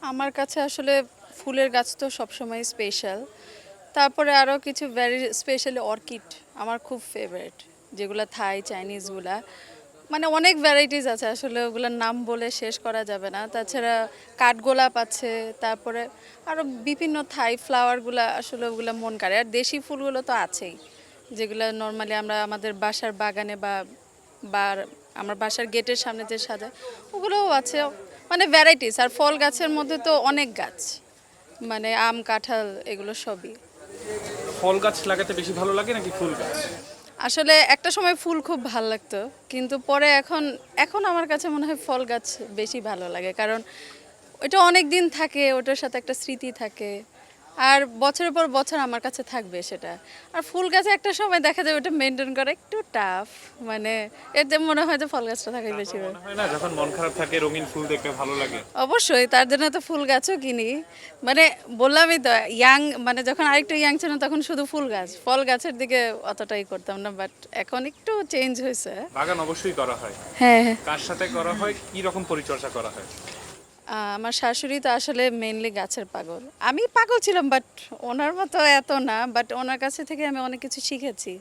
আমার কাছে আসলে ফুলের গাছ তো সবসময় স্পেশাল। তারপরে আরও কিছু ভেরি স্পেশালি অর্কিড আমার খুব ফেভারিট, যেগুলো থাই চাইনিজগুলা, মানে অনেক ভ্যারাইটিস আছে আসলে, ওগুলোর নাম বলে শেষ করা যাবে না। তাছাড়া কাঠগোলাপ আছে, তারপরে আরও বিভিন্ন থাই ফ্লাওয়ারগুলা, আসলে ওগুলো মন কাড়ে। আর দেশি ফুলগুলো তো আছেই, যেগুলো নর্মালি আমরা আমাদের বাসার বাগানে বা আমার বাসার গেটের সামনে যে সাজায়, ওগুলোও আছে। মানে ভ্যারাইটিস। আর ফল গাছের মধ্যে তো অনেক গাছ, মানে আম কাঁঠাল এগুলো সবই। ফল গাছ লাগাতে বেশি ভালো লাগে নাকি ফুল গাছ? আসলে একটা সময় ফুল খুব ভালো লাগতো, কিন্তু পরে এখন এখন আমার কাছে মনে হয় ফল গাছ বেশি ভালো লাগে, কারণ ওটা অনেক দিন থাকে, ওটার সাথে একটা স্মৃতি থাকে, আর বছরের পর বছর আমার কাছে থাকবে সেটা। আর ফুল গাছে একটা সময় দেখা যায় ওটা মেনটেন করা একটু টাফ, মানে এতে মনে হয় যে ফল গাছটা থাকে বেশি ভালো। মনে হয় না যখন মন খারাপ থাকে রঙিন ফুল দেখতে ভালো লাগে? অবশ্যই, তার জন্য তো ফুল গাছও কিনি। মানে বললামই তো, ইয়াং মানে যখন আরেকটু ইয়াং ছিলাম তখন শুধু ফুল গাছ, ফল গাছের দিকে অতটাই করতাম না, বাট এখন একটু চেঞ্জ হয়েছে। বাগান অবশ্যই করা হয়। হ্যাঁ, হ্যাঁ। কার সাথে করা হয়, কি রকম পরিচর্যা করা হয়? আমার শাশুড়ি তো আসলে মেইনলি গাছের পাগল। আমি পাগল ছিলাম, বাট ওনার মতো এত না, বাট ওনার কাছে থেকে আমি অনেক কিছু শিখেছি।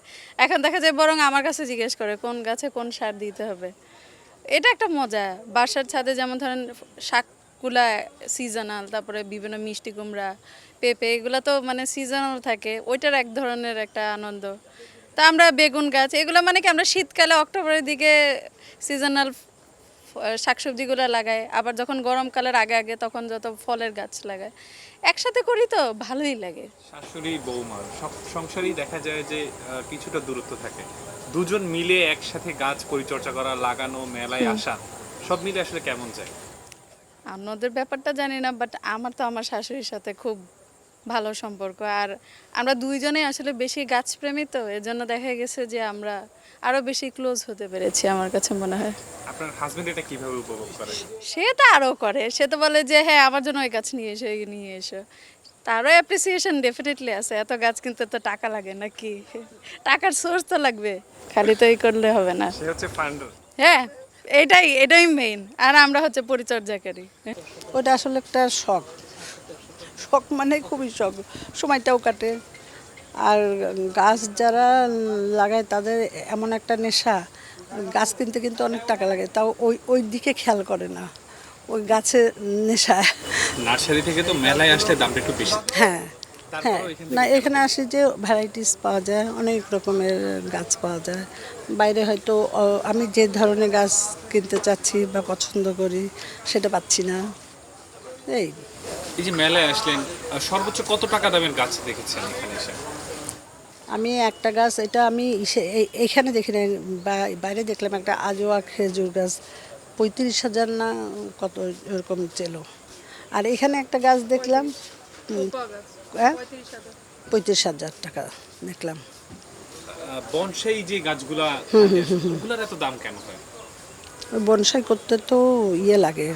এখন দেখা যায় বরং আমার কাছে জিজ্ঞেস করে কোন গাছে কোন সার দিতে হবে। এটা একটা মজা। বাসার ছাদে যেমন ধরেন শাকগুলা সিজনাল, তারপরে বিভিন্ন মিষ্টি কুমড়া, পেঁপে, এগুলো তো মানে সিজনাল থাকে, ওইটার এক ধরনের একটা আনন্দ। তা আমরা বেগুন গাছ এগুলো মানে কি আমরা শীতকালে অক্টোবরের দিকে সিজনাল শাকসবজিগুলো লাগাই, আবার যখন গরমকালের আগে আগে তখন যত ফলের গাছ লাগাই, একসাথে করি তো ভালোই লাগে। শাশুড়ি বৌমা সব সংসারেই দেখা যায় যে কিছুটা দূরত্ব থাকে। দুজন মিলে একসাথে গাছ পরিচর্যা করা, লাগানো, মেলায় আসা, সব মিলে আসলে কেমন যায়? অন্যদের ব্যাপারটা জানি না, বাট আমার তো আমার শাশুড়ির সাথে খুব ভালো সম্পর্ক। আর আমরা দুইজনেই আসলে বেশি গাছপ্রেমী, তো এর জন্য দেখা গেছে যে আমরা আরও বেশি ক্লোজ হতে পেরেছি আমার কাছে মনে হয়। আপনার হাজবেন্ড এটা কিভাবে উপভোগ করে? সে তো আরও করে, সে তো বলে যে হ্যাঁ আমার জন্য ওই গাছ নিয়ে এসো, এই নিয়ে এসো। তারও অ্যাপ্রিসিয়েশন ডেফিনেটলি আছে, এত গাছ কিনতে তো টাকা লাগে নাকি, টাকার সোর্স তো লাগবে, খালি তো এই করলে হবে না। সে হচ্ছে ফান্ডার। হ্যাঁ, এটাই মেইন, আর আমরা হচ্ছে পরিচর্যাকারী। ওটা আসলে একটা শখ। শখ মানে খুবই শখ, সময়টাও কাটে। আর গাছ যারা লাগায় তাদের এমন একটা নেশা, গাছ কিনতে কিন্তু অনেক টাকা লাগে, তাও ওই ওই দিকে খেয়াল করে না, ওই গাছের নেশা। নার্সারি থেকে তো মেলায় আসলে দামটা একটু বেশি। হ্যাঁ, হ্যাঁ। তারপরেও এখান না, থেকে এখানে আসি যে ভ্যারাইটিস পাওয়া যায়, অনেক রকমের গাছ পাওয়া যায়। বাইরে হয়তো আমি যে ধরনের গাছ কিনতে চাচ্ছি বা পছন্দ করি সেটা পাচ্ছি না, এই। এই যে মেলায় আসলেন, সর্বোচ্চ কত টাকা দামের গাছ দেখেছেন এখানে এসে? আমি একটা গাছ, এটা আমি এইখানে দেখি নাই, বাইরে দেখলাম একটা আজোয়া খেজুর গাছ, 35,000 না কত এরকম ছিল। আর এখানে একটা গাছ দেখলাম, হ্যাঁ, 35,000 টাকা দেখলাম। বনসাই যে গাছগুলা থাকে, ওগুলার এত দাম কেন হয়? ওই বনসাই করতে তো ইয়ে লাগে,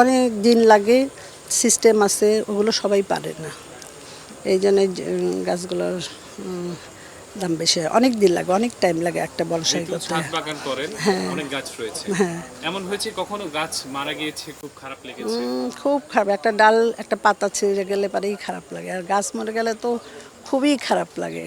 অনেক দিন লাগে, সিস্টেম আছে, ওগুলো সবাই পারে না। এই জন্য গাছগুলোর দাম বেশি হয়, অনেক দিন লাগে, অনেক টাইম লাগে একটা বনসাই যেহেতু করতে। ছাদ বাগান করেন, অনেক গাছ রয়েছে, হ্যাঁ, এমন হয়েছে কখনো গাছ মারা গিয়েছে, খুব খারাপ লেগেছে? খুব খারাপ, একটা ডাল একটা পাতা ছিঁড়ে গেলে পরেই খারাপ লাগে, আর গাছ মরে গেলে তো খুবই খারাপ লাগে।